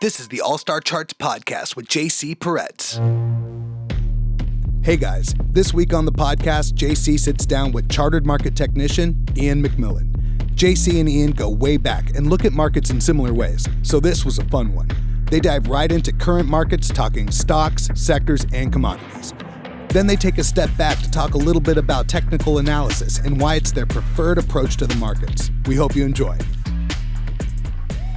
This is the All-Star Charts podcast with JC Peretz. Hey guys, this week on the podcast, JC sits down with chartered market technician Ian McMillan. JC and Ian go way back and look at markets in similar ways, so this was a fun one. They dive right into current markets, talking stocks, sectors, and commodities. Then they take a step back to talk a little bit about technical analysis and why it's their preferred approach to the markets. We hope you enjoy.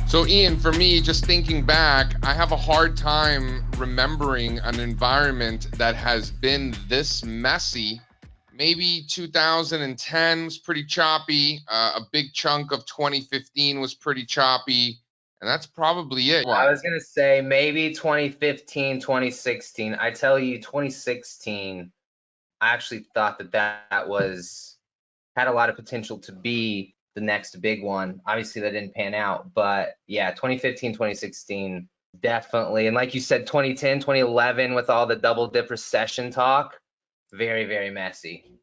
So Ian, for me, just thinking back, I have a hard time remembering an environment that has been this messy. Maybe 2010 was pretty choppy. A big chunk of 2015 was pretty choppy. And that's probably it. I was going to say maybe 2015, 2016. I tell you, 2016, I actually thought that had a lot of potential to be the next big one. Obviously that didn't pan out, but yeah, 2015, 2016, definitely. And like you said, 2010, 2011 with all the double dip recession talk, very, very messy.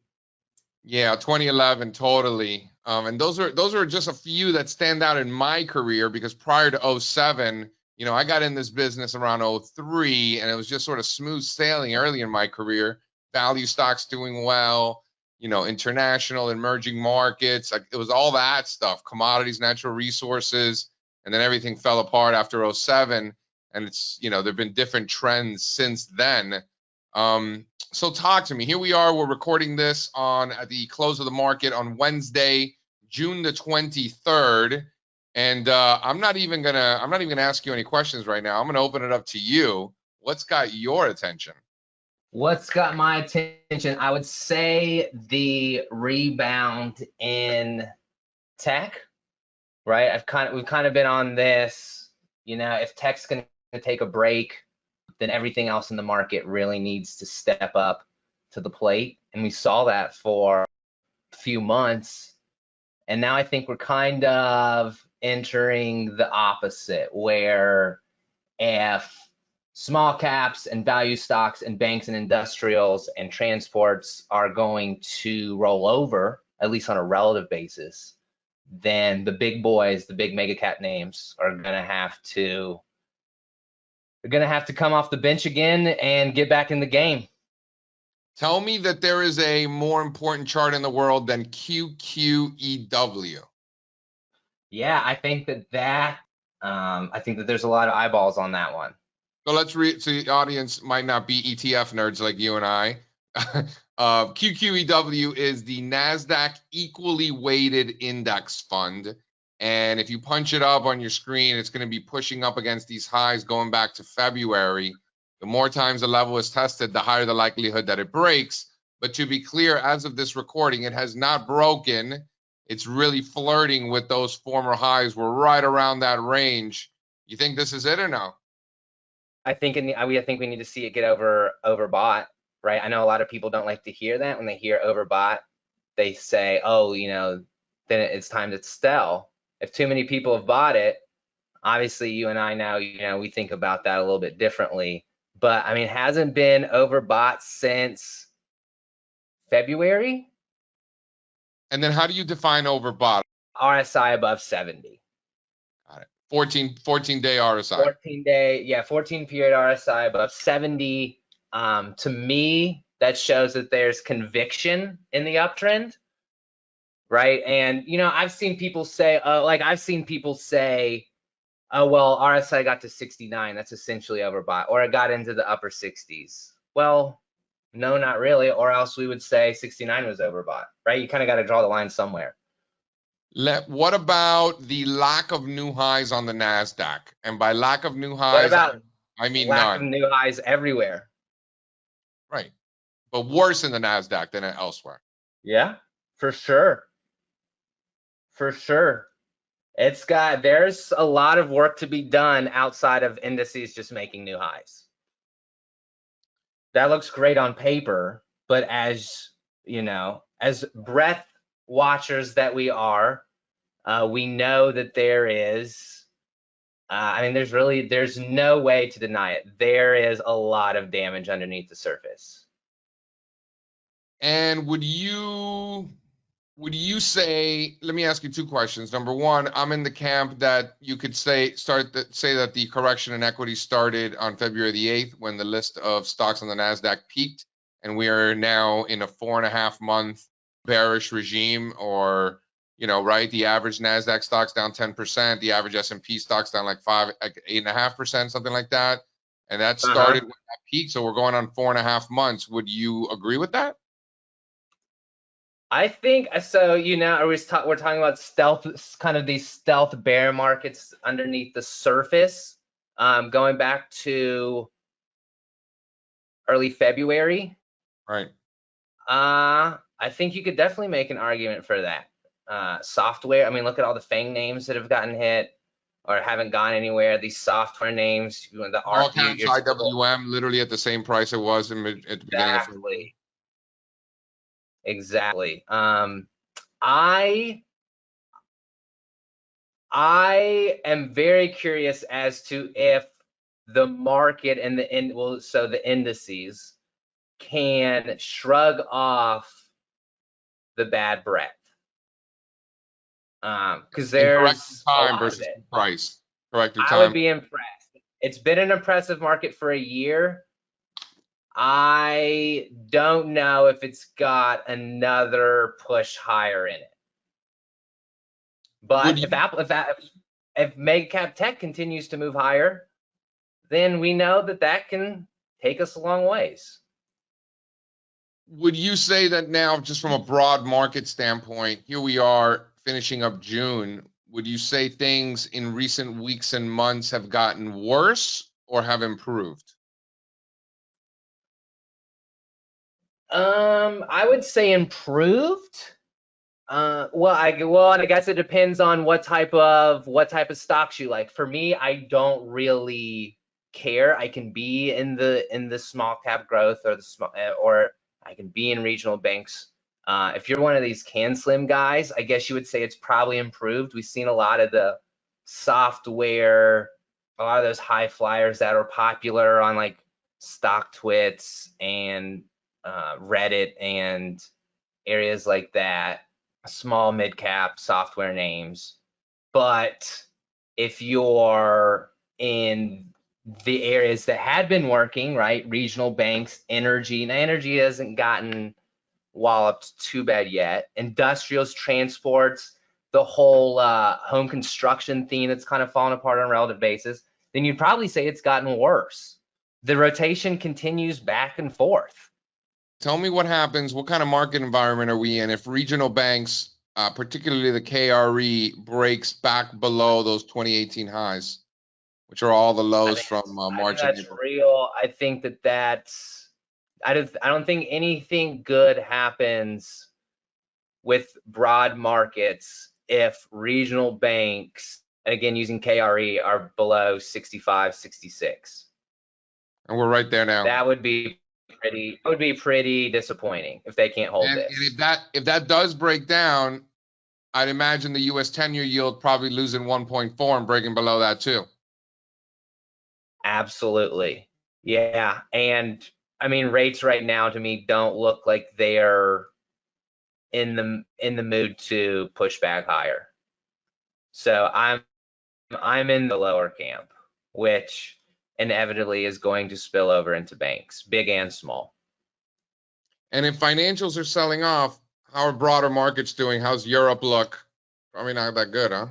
Yeah, 2011, totally. And those are just a few that stand out in my career, because prior to 07, I got in this business around 03, and it was just sort of smooth sailing early in my career. Value stocks doing well, international, emerging markets. Like, it was all that stuff, commodities, natural resources, and then everything fell apart after 07. And it's, there've been different trends since then. So talk to me. Here we are. We're recording this at the close of the market on Wednesday, June the 23rd. And I'm not even gonna ask you any questions right now. I'm gonna open it up to you. What's got your attention? What's got my attention? I would say the rebound in tech, right? We've kind of been on this, if tech's going to take a break, then everything else in the market really needs to step up to the plate. And we saw that for a few months. And now I think we're kind of entering the opposite, where if small caps and value stocks and banks and industrials and transports are going to roll over, at least on a relative basis, then the big boys, the big mega cap names are going to have to come off the bench again and get back in the game. Tell me that there is a more important chart in the world than QQEW. Yeah, I think that there's a lot of eyeballs on that one. So let's read. So the audience might not be ETF nerds like you and I. QQEW is the NASDAQ Equally Weighted Index Fund. And if you punch it up on your screen, it's going to be pushing up against these highs going back to February. The more times the level is tested, the higher the likelihood that it breaks. But to be clear, as of this recording, it has not broken. It's really flirting with those former highs. We're right around that range. You think this is it or no? I think we need to see it get overbought, right? I know a lot of people don't like to hear that. When they hear overbought, they say, oh, then it's time to sell. If too many people have bought it, obviously you and I now, we think about that a little bit differently. But it hasn't been overbought since February. And then how do you define overbought? RSI above 70. 14-day RSI. 14 period RSI above 70. To me, that shows that there's conviction in the uptrend, right? And I've seen people say, oh, well, RSI got to 69. That's essentially overbought, or it got into the upper 60s. Well, no, not really, or else we would say 69 was overbought, right? You kind of got to draw the line somewhere. What about the lack of new highs on the NASDAQ? And by lack of new highs, I mean lack none. of new highs everywhere. Right. But worse in the NASDAQ than elsewhere. Yeah, for sure. For sure. There's a lot of work to be done outside of indices just making new highs. That looks great on paper, but as breadth watchers that we are, we know that there's no way to deny it. There is a lot of damage underneath the surface. And would you Would you say, let me ask you two questions. Number one, I'm in the camp that you could say that the correction in equity started on February the 8th when the list of stocks on the NASDAQ peaked, and we are now in a 4.5 month bearish regime, or, right? The average NASDAQ stock's down 10%, the average S&P stock's down like 8.5%, something like that. And that started when that peaked, so we're going on 4.5 months. Would you agree with that? I think so. We're talking about stealth, kind of these stealth bear markets underneath the surface, going back to early February. Right. I think you could definitely make an argument for that. Software. I mean, look at all the FANG names that have gotten hit or haven't gone anywhere. These software names, the all caps IWM, literally at the same price it was at the beginning of February. Exactly. I am very curious as to if the market and the indices can shrug off the bad breath. Because there's time versus price. Corrective time. I would be impressed. It's been an impressive market for a year. I don't know if it's got another push higher in it. But if mega cap tech continues to move higher, then we know that can take us a long ways. Would you say that now, just from a broad market standpoint, here we are finishing up June, would you say things in recent weeks and months have gotten worse or have improved? I would say improved. I guess it depends on what type of stocks you like. For me, I don't really care. I can be in the small cap growth or I can be in regional banks. If you're one of these CanSlim guys, I guess you would say it's probably improved. We've seen a lot of the software, a lot of those high flyers that are popular on like StockTwits and Reddit and areas like that, small mid-cap software names. But if you're in the areas that had been working, right, regional banks, energy hasn't gotten walloped too bad yet, industrials, transports, the whole home construction theme that's kind of fallen apart on a relative basis, then you'd probably say it's gotten worse. The rotation continues back and forth. Tell me what happens, what kind of market environment are we in if regional banks, particularly the KRE, breaks back below those 2018 highs, which are all the lows from March and April? Real. I think I don't think anything good happens with broad markets if regional banks, and again using KRE, are below 65, 66. And we're right there now. That would be pretty disappointing if they can't hold this. And if that does break down, I'd imagine the U.S. 10-year yield probably losing 1.4 and breaking below that too. Absolutely. Yeah. And I mean, rates right now to me don't look like they're in the mood to push back higher. So I'm in the lower camp, which inevitably is going to spill over into banks, big and small. And if financials are selling off, how are broader markets doing? How's Europe look? Probably not that good, huh?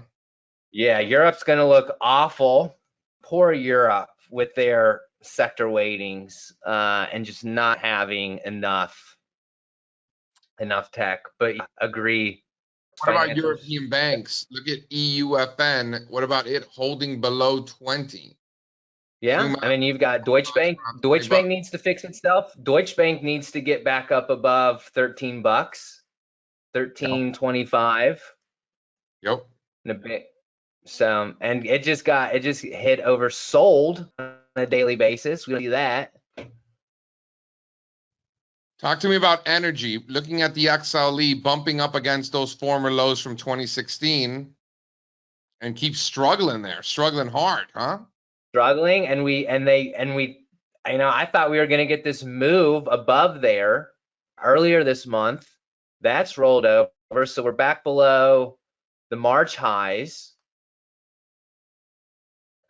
Yeah, Europe's going to look awful. Poor Europe with their sector weightings and just not having enough tech. But agree. What about European banks? Look at EUFN. What about it holding below 20? Yeah, I mean, you've got Deutsche Bank. Deutsche Bank needs to fix itself. Deutsche Bank needs to get back up above $13, 13.25. Yep. In a bit. So, and it just hit oversold on a daily basis. We see that. Talk to me about energy. Looking at the XLE bumping up against those former lows from 2016 and keep struggling hard, huh? Struggling, I thought we were going to get this move above there earlier this month. That's rolled over. So we're back below the March highs.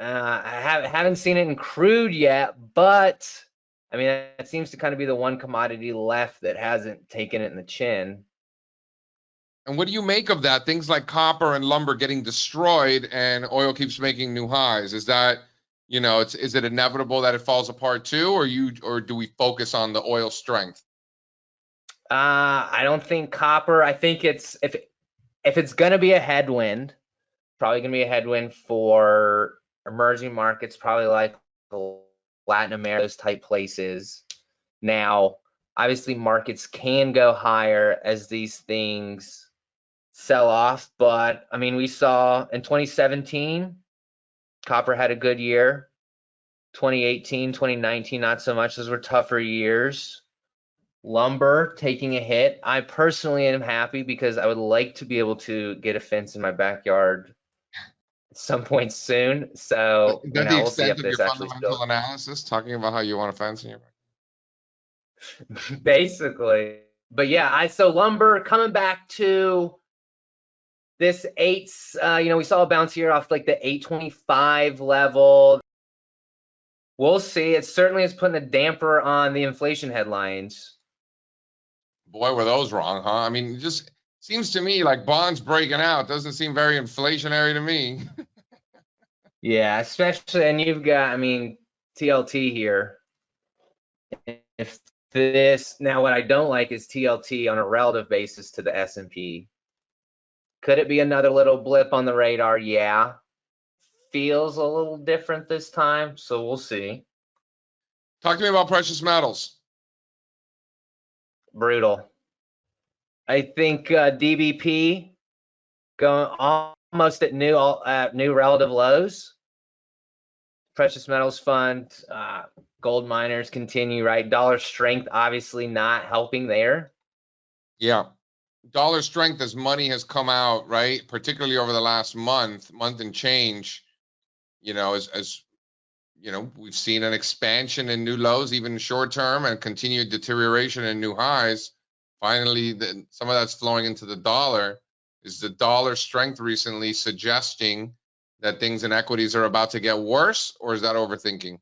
I haven't seen it in crude yet, but I mean, it seems to kind of be the one commodity left that hasn't taken it in the chin. And what do you make of that? Things like copper and lumber getting destroyed and oil keeps making new highs. Is that, is it inevitable that it falls apart too, or do we focus on the oil strength? I don't think copper. I think if it's going to be a headwind, probably going to be a headwind for emerging markets, probably like Latin America, those type places. Now, obviously, markets can go higher as these things sell off, but I mean, we saw in 2017, copper had a good year. 2018, 2019, not so much. Those were tougher years. Lumber taking a hit. I personally am happy because I would like to be able to get a fence in my backyard at some point soon. So, Is that the we'll see extent if of your this actually fundamental analysis, talking about how you want a fence in your basically. But yeah, so lumber coming back to this eights, we saw a bounce here off like the 825 level. We'll see. It certainly is putting a damper on the inflation headlines. Boy, were those wrong, huh? I mean, it just seems to me like bonds breaking out doesn't seem very inflationary to me. Yeah, especially, and you've got, TLT here. If this, now what I don't like is TLT on a relative basis to the S&P. Could it be another little blip on the radar? Yeah. Feels a little different this time, so we'll see. Talk to me about precious metals. Brutal. I think DBP going almost at new relative lows. Precious metals fund, gold miners continue, right? Dollar strength obviously not helping there. Yeah. Dollar strength as money has come out, right? Particularly over the last month and change, as we've seen an expansion in new lows, even short term, and continued deterioration in new highs. Finally, some of that's flowing into the dollar. Is the dollar strength recently suggesting that things in equities are about to get worse, or is that overthinking?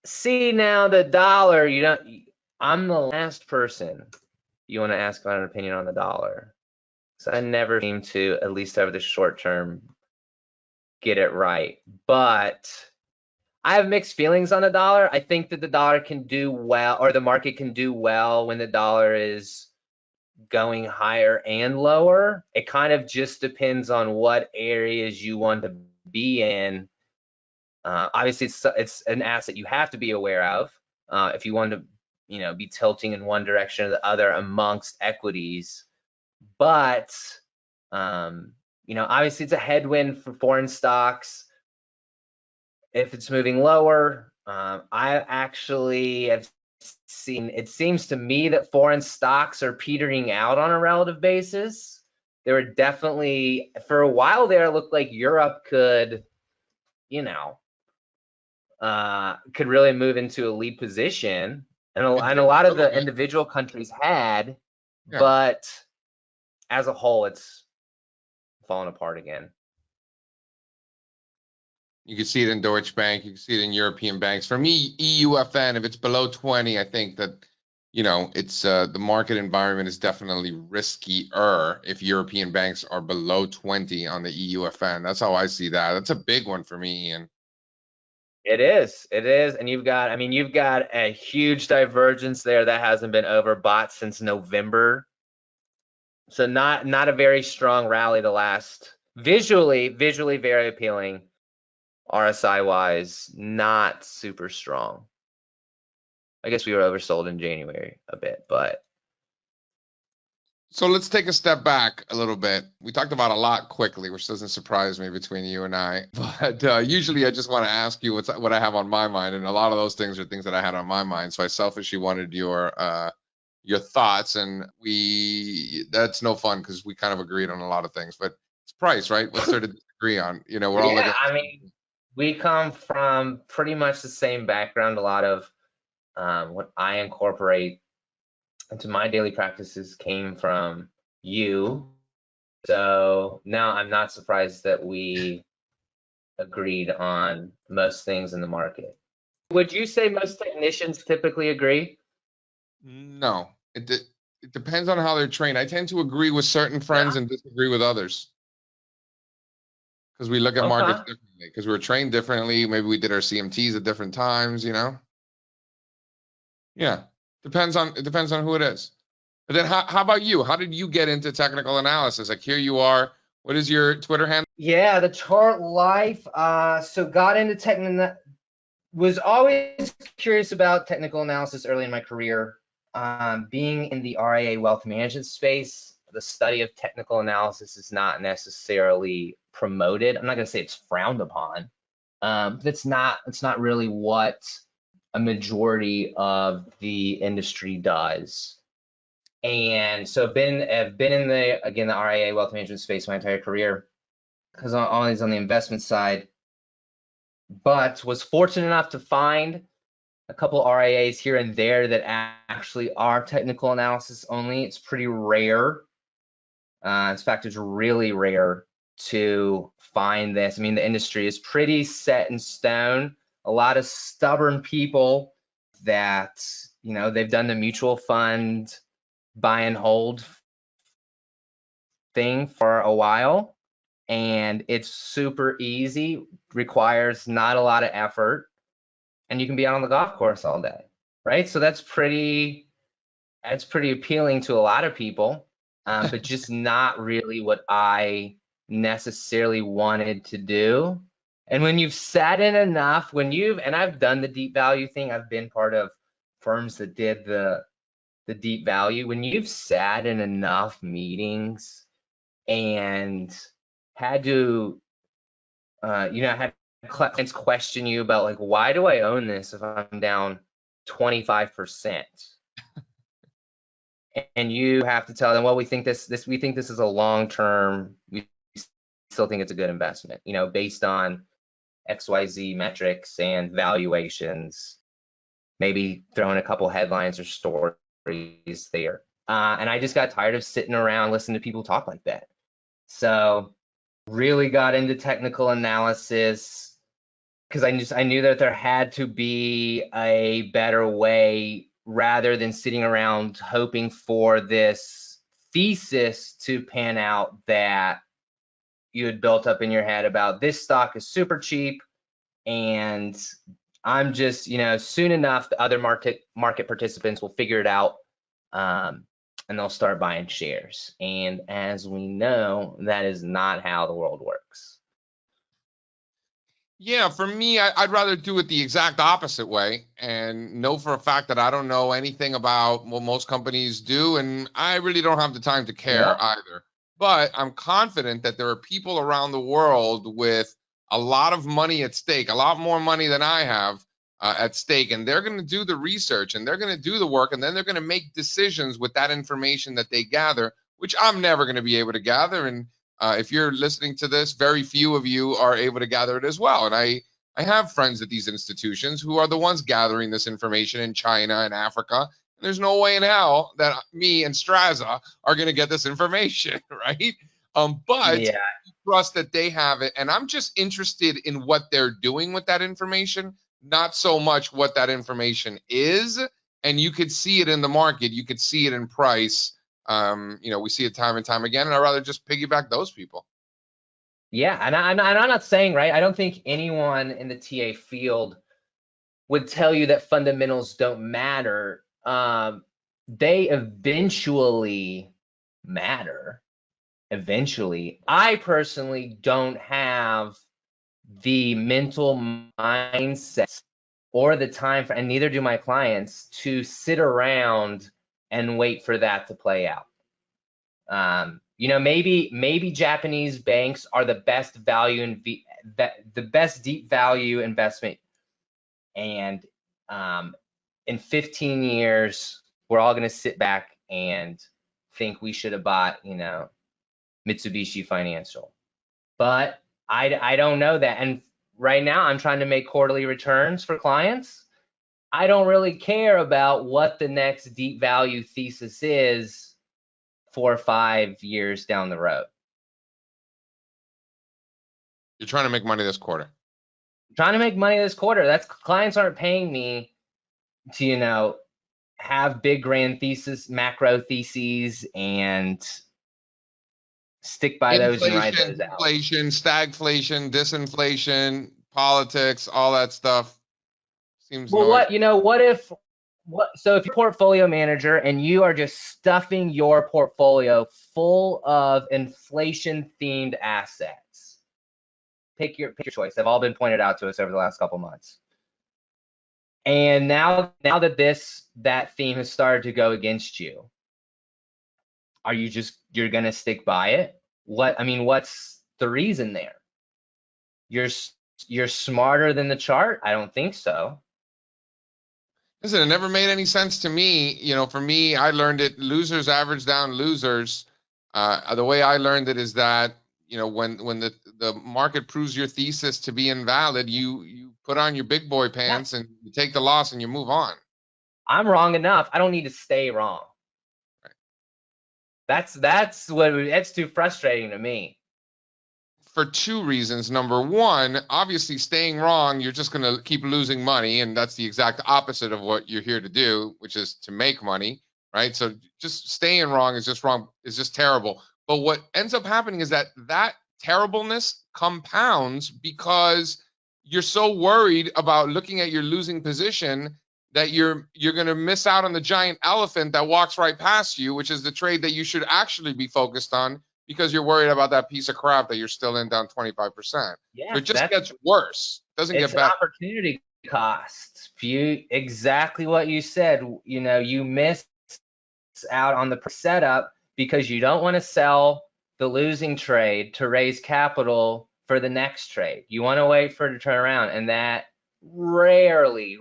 See, now the dollar, I'm the last person you want to ask about an opinion on the dollar. So I never seem to, at least over the short term, get it right. But I have mixed feelings on the dollar. I think that the dollar can do well, or the market can do well when the dollar is going higher and lower. It kind of just depends on what areas you want to be in. Obviously, it's an asset you have to be aware of if you want to, be tilting in one direction or the other amongst equities. But obviously, it's a headwind for foreign stocks. If it's moving lower, I actually have seen, it seems to me that foreign stocks are petering out on a relative basis. There were definitely, for a while there, it looked like Europe could, could really move into a lead position. And a lot of the individual countries had, yeah. But as a whole, it's falling apart again. You can see it in Deutsche Bank. You can see it in European banks. For me, EUFN, if it's below 20, I think that, it's the market environment is definitely riskier if European banks are below 20 on the EUFN. That's how I see that. That's a big one for me, Ian. It is. And you've got a huge divergence there that hasn't been overbought since November. So not a very strong rally the last, visually very appealing. RSI wise, not super strong. I guess we were oversold in January a bit, but. So let's take a step back a little bit. We talked about a lot quickly, which doesn't surprise me between you and I. But usually I just want to ask you what I have on my mind. And a lot of those things are things that I had on my mind. So I selfishly wanted your thoughts. And that's no fun because we kind of agreed on a lot of things. But it's price, right? What's there to disagree on? We're all looking. We come from pretty much the same background. A lot of what I incorporate into my daily practices came from you. So now I'm not surprised that we agreed on most things in the market. Would you say most technicians typically agree? No, it depends on how they're trained. I tend to agree with certain friends Yeah. and disagree with others because we look at markets Okay. differently because we're trained differently. Maybe we did our CMTs at different times, you know? Yeah. It depends on who it is. But then how about you? How did you get into technical analysis? Like here you are. What is your Twitter handle? Yeah, the chart life. So got into technical, was always curious about technical analysis early in my career. Being in the RIA wealth management space, the study of technical analysis is not necessarily promoted. I'm not going to say it's frowned upon. But it's not really what a majority of the industry does. And so I've been in the RIA wealth management space my entire career, because I'm always on the investment side, but was fortunate enough to find a couple RIAs here and there that actually are technical analysis only. It's pretty rare. In fact, it's really rare to find this. I mean, the industry is pretty set in stone. A lot of stubborn people that, they've done the mutual fund buy and hold thing for a while, and it's super easy, requires not a lot of effort, and you can be out on the golf course all day, right? So that's pretty appealing to a lot of people, but just not really what I necessarily wanted to do. And when you've sat in enough, and I've done the deep value thing, I've been part of firms that did the deep value. When you've sat in enough meetings and had to, had clients question you about, like, why do I own this if I'm down 25%? And you have to tell them, well, we think this is a long-term, we still think it's a good investment, based on XYZ metrics and valuations, maybe throwing a couple headlines or stories there. And I just got tired of sitting around listening to people talk like that. So really got into technical analysis because I knew that there had to be a better way, rather than sitting around hoping for this thesis to pan out that you had built up in your head about this stock is super cheap, and I'm just, soon enough the other market participants will figure it out, and they'll start buying shares. And as we know, that is not how the world works. Yeah, for me, I'd rather do it the exact opposite way and know for a fact that I don't know anything about what most companies do, and I really don't have the time to care either. But I'm confident that there are people around the world with a lot of money at stake, a lot more money than I have at stake, and they're going to do the research and they're going to do the work, and then they're going to make decisions with that information that they gather, which I'm never going to be able to gather. And if you're listening to this, very few of you are able to gather it as well. And I have friends at these institutions who are the ones gathering this information in China and Africa. And there's no way in hell that me and Straza are going to get this information, right? But Yeah. trust that they have it. And I'm just interested in what they're doing with that information, not so much what that information is. And you could see it in the market. You could see it in price. We see it time and time again, and I'd rather just piggyback those people. Yeah, and I'm not saying, right, I don't think anyone in the TA field would tell you that fundamentals don't matter. They eventually matter. Eventually. I personally don't have the mental mindset or the time for, and neither do my clients, to sit around and wait for that to play out. Maybe Japanese banks are the best value and the best deep value investment, and in 15 years we're all going to sit back and think we should have bought Mitsubishi Financial. But I don't know that, and right now I'm trying to make quarterly returns for clients, I don't really care about what the next deep value thesis is 4 or 5 years down the road. You're trying to make money this quarter. I'm trying to make money this quarter. That's clients aren't paying me to, have big grand thesis, macro theses, and stick by those and ride those out. Inflation, stagflation, disinflation, politics, all that stuff seems Well, noisy. So if you're a portfolio manager and you are just stuffing your portfolio full of inflation themed assets, pick your choice. They've all been pointed out to us over the last couple months. And now that that theme has started to go against you, you're going to stick by it? What's the reason there? You're smarter than the chart? I don't think so. Listen, it never made any sense to me. For me, I learned it, losers average down losers. The way I learned it is that, when the market proves your thesis to be invalid, you put on your big boy pants and you take the loss and you move on. I'm wrong enough. I don't need to stay wrong. Right. That's too frustrating to me. For two reasons. Number one, obviously staying wrong, you're just going to keep losing money. And that's the exact opposite of what you're here to do, which is to make money, right? So just staying wrong is just wrong, is just terrible. But what ends up happening is that terribleness compounds because you're so worried about looking at your losing position that you're going to miss out on the giant elephant that walks right past you, which is the trade that you should actually be focused on, because you're worried about that piece of crap that you're still in down 25%. Yeah, so it just gets worse. It doesn't get better. It's an opportunity cost. Exactly what you said. You miss out on the setup because you don't want to sell the losing trade to raise capital for the next trade. You want to wait for it to turn around, and that rarely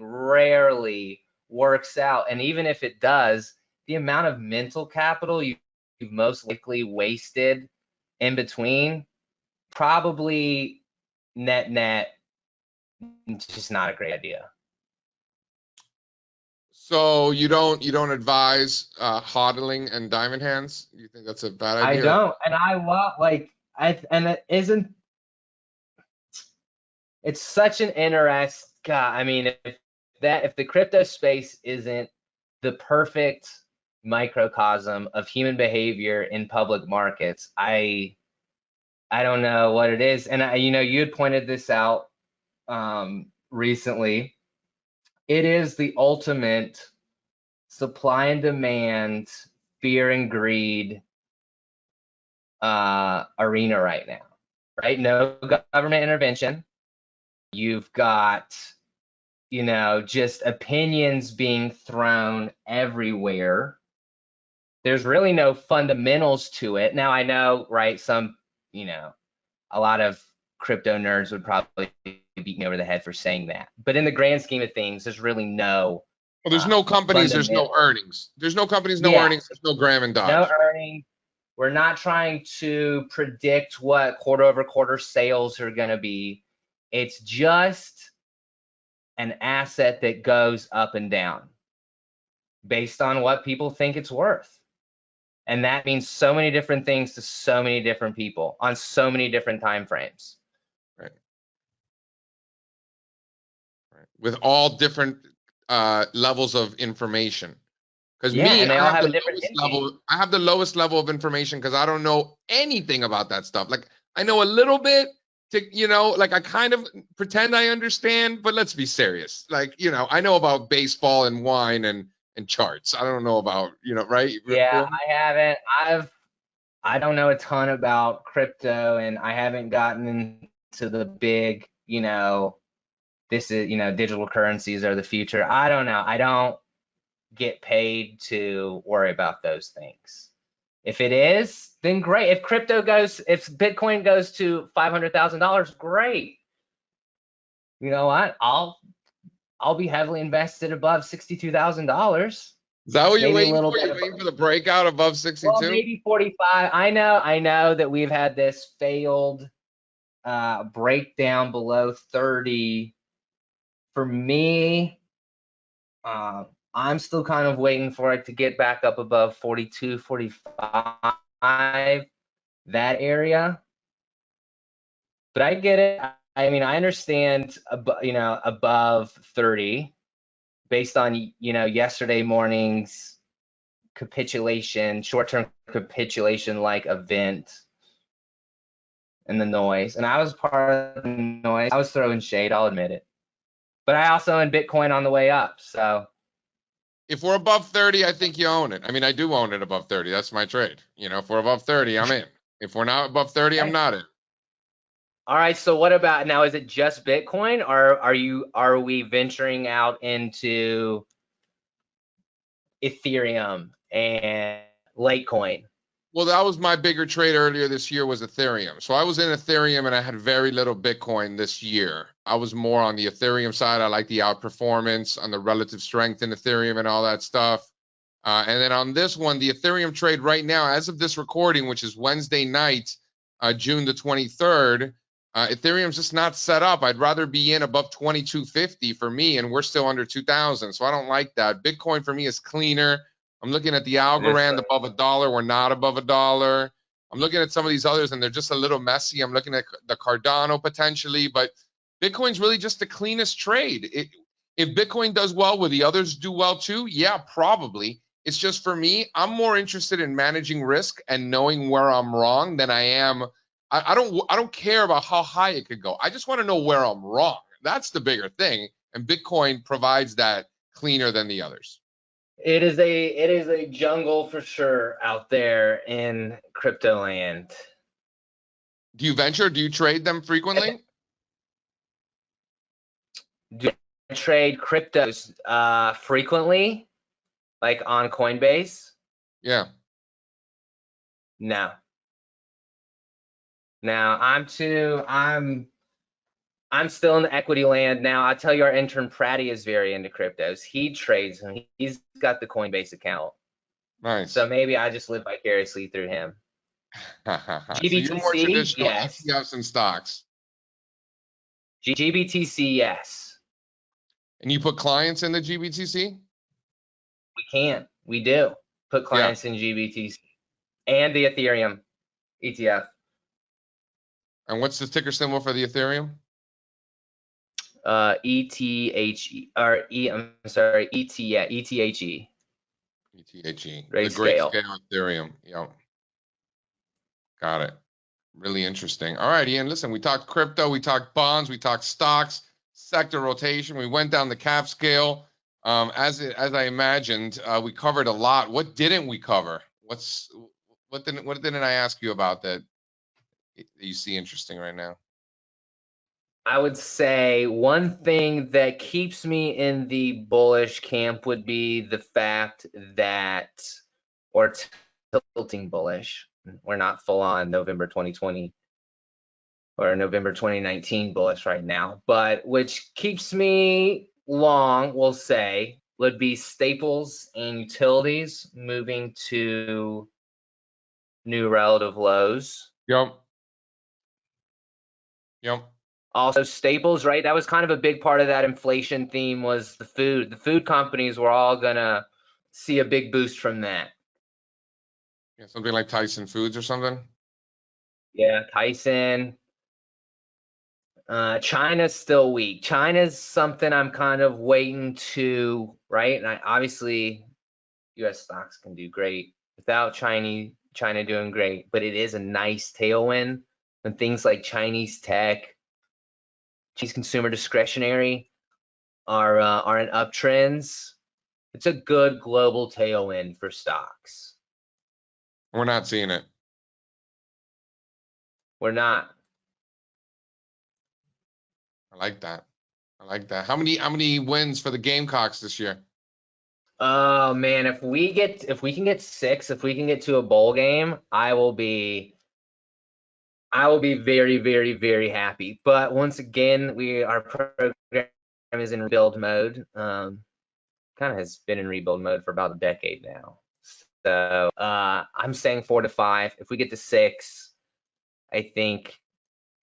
works out. And even if it does, the amount of mental capital you've most likely wasted in between, probably net just not a great idea. So you don't advise hodling and diamond hands? You think that's a bad idea? I don't, and I love and it isn't. It's such an interest. God, if the crypto space isn't the perfect microcosm of human behavior in public markets, I don't know what it is. And you had pointed this out recently. It is the ultimate supply and demand, fear and greed arena right now, right? No government intervention. You've got, just opinions being thrown everywhere. There's really no fundamentals to it. Now, I know, right, some, a lot of crypto nerds would probably beat me over the head for saying that. But in the grand scheme of things, there's really no. Well, there's no companies, there's no earnings. There's no companies, no earnings, there's no Graham and Dodge. No earnings. We're not trying to predict what quarter over quarter sales are going to be. It's just an asset that goes up and down based on what people think it's worth. And that means so many different things to so many different people on so many different time frames. Right. With all different levels of information. Because and they all have a different I have the lowest level of information because I don't know anything about that stuff. Like, I know a little bit I kind of pretend I understand, but let's be serious. Like, I know about baseball and wine and charts. I don't know about, right? Yeah, I haven't. I don't know a ton about crypto, and I haven't gotten into the big, this is, digital currencies are the future. I don't know. I don't get paid to worry about those things. If it is, then great. If Bitcoin goes to $500,000, great. You know what? I'll be heavily invested above $62,000. Is that what you're waiting for? You're waiting for the breakout above 62? Well, maybe 45. I know that we've had this failed breakdown below 30. For me, I'm still kind of waiting for it to get back up above 42, 45, that area. But I get it. I mean, I understand, above 30 based on, yesterday morning's capitulation, short-term capitulation like event and the noise. And I was part of the noise. I was throwing shade, I'll admit it. But I also own Bitcoin on the way up. So If we're above 30, I think you own it. I mean, I do own it above 30. That's my trade. If we're above 30, I'm in. If we're not above 30, I'm not in. all right, so what about now? Is it just Bitcoin, or are we venturing out into Ethereum and Litecoin? Well, that was my bigger trade earlier this year was Ethereum. So I was in Ethereum and I had very little Bitcoin this year. I was more on the Ethereum side. I like the outperformance on the relative strength in Ethereum and all that stuff. And then on this one, the Ethereum trade right now, as of this recording, which is Wednesday night, June the 23rd, Ethereum's just not set up. I'd rather be in above 2250 for me, and we're still under 2000. So I don't like that. Bitcoin for me is cleaner. I'm looking at the Algorand above $1. We're not above $1. I'm looking at some of these others, and they're just a little messy. I'm looking at the Cardano potentially, but Bitcoin's really just the cleanest trade. If Bitcoin does well, will the others do well too? Yeah, probably. It's just for me, I'm more interested in managing risk and knowing where I'm wrong than I am. I don't care about how high it could go. I just want to know where I'm wrong. That's the bigger thing, and Bitcoin provides that cleaner than the others. It is a jungle for sure out there in crypto land. Do you venture? Do you trade them frequently? Do I trade cryptos frequently, like on Coinbase? Yeah. No. Now I'm still in the equity land. Now I'll tell you, our intern Pratty is very into cryptos. He trades and he's got the Coinbase account. Nice. So maybe I just live vicariously through him. So you're more traditional. Yes. You have some stocks. GBTC, yes. And you put clients in the GBTC? We can. We do put clients in GBTC and the Ethereum ETF. And what's the ticker symbol for the Ethereum? ETHE or I'm sorry, ETHE. ETHE. Great The great scale Ethereum. Yep. Got it. Really interesting. All right, Ian, listen, we talked crypto, we talked bonds, we talked stocks, sector rotation. We went down the cap scale. As I imagined, we covered a lot. What didn't we cover? What didn't I ask you about that you see interesting right now? I would say one thing that keeps me in the bullish camp would be the fact that, or tilting bullish, we're not full on November 2020 or November 2019 bullish right now, but which keeps me long, we'll say, would be staples and utilities moving to new relative lows. Yep. Also staples, right? That was kind of a big part of that inflation theme was the food. The food companies were all gonna see a big boost from that. Yeah, something like Tyson Foods or something. Yeah, Tyson. China's still weak. China's something I'm kind of waiting to, right? And obviously, U.S. stocks can do great without China doing great, but it is a nice tailwind when things like Chinese tech, Chinese consumer discretionary are in uptrends. It's a good global tailwind for stocks. We're not seeing it. We're not. I like that. How many wins for the Gamecocks this year? Oh man, if we can get 6, if we can get to a bowl game, I will be very, very, very happy. But once again, our program is in rebuild mode. Kind of has been in rebuild mode for about a decade now. So I'm saying 4 to 5. If we get to 6, I think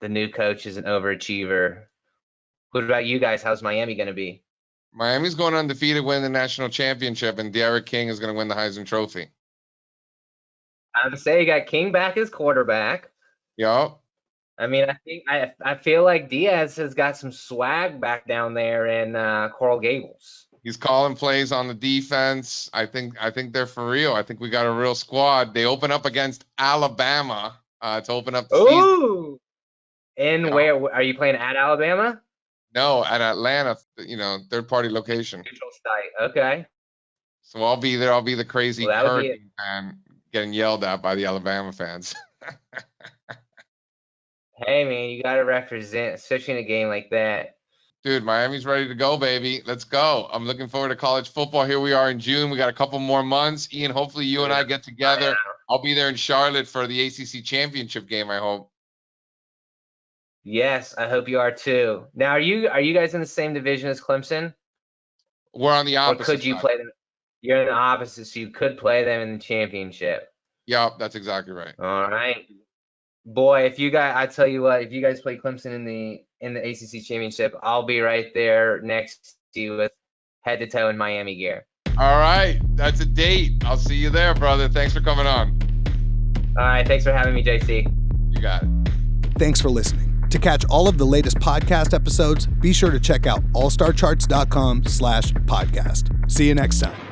the new coach is an overachiever. What about you guys? How's Miami going to be? Miami's going undefeated, win the national championship, and Derek King is going to win the Heisman Trophy. I would say you got King back as quarterback. Yup. I mean, I feel like Diaz has got some swag back down there in Coral Gables. He's calling plays on the defense. I think they're for real. I think we got a real squad. They open up against Alabama to open up the season. Ooh. And where are you playing at Alabama? No, at Atlanta, third-party location. Neutral site. Okay. So I'll be there. I'll be the crazy Well, that would be Kirk fan getting yelled at by the Alabama fans. Hey, man, you got to represent, especially in a game like that. Dude, Miami's ready to go, baby. Let's go. I'm looking forward to college football. Here we are in June. We got a couple more months. Ian, hopefully you and I get together. I'll be there in Charlotte for the ACC championship game, I hope. Yes, I hope you are too. Now, are you guys in the same division as Clemson? We're on the opposite Or could you side. play them? You're in the opposite, so you could play them in the championship. Yep, that's exactly right. All right. Boy, I tell you what, if you guys play Clemson in the ACC championship, I'll be right there next to you with head to toe in Miami gear. All right, that's a date. I'll see you there, brother. Thanks for coming on. All right, thanks for having me, JC. You got it. Thanks for listening. To catch all of the latest podcast episodes, be sure to check out allstarcharts.com/podcast. See you next time.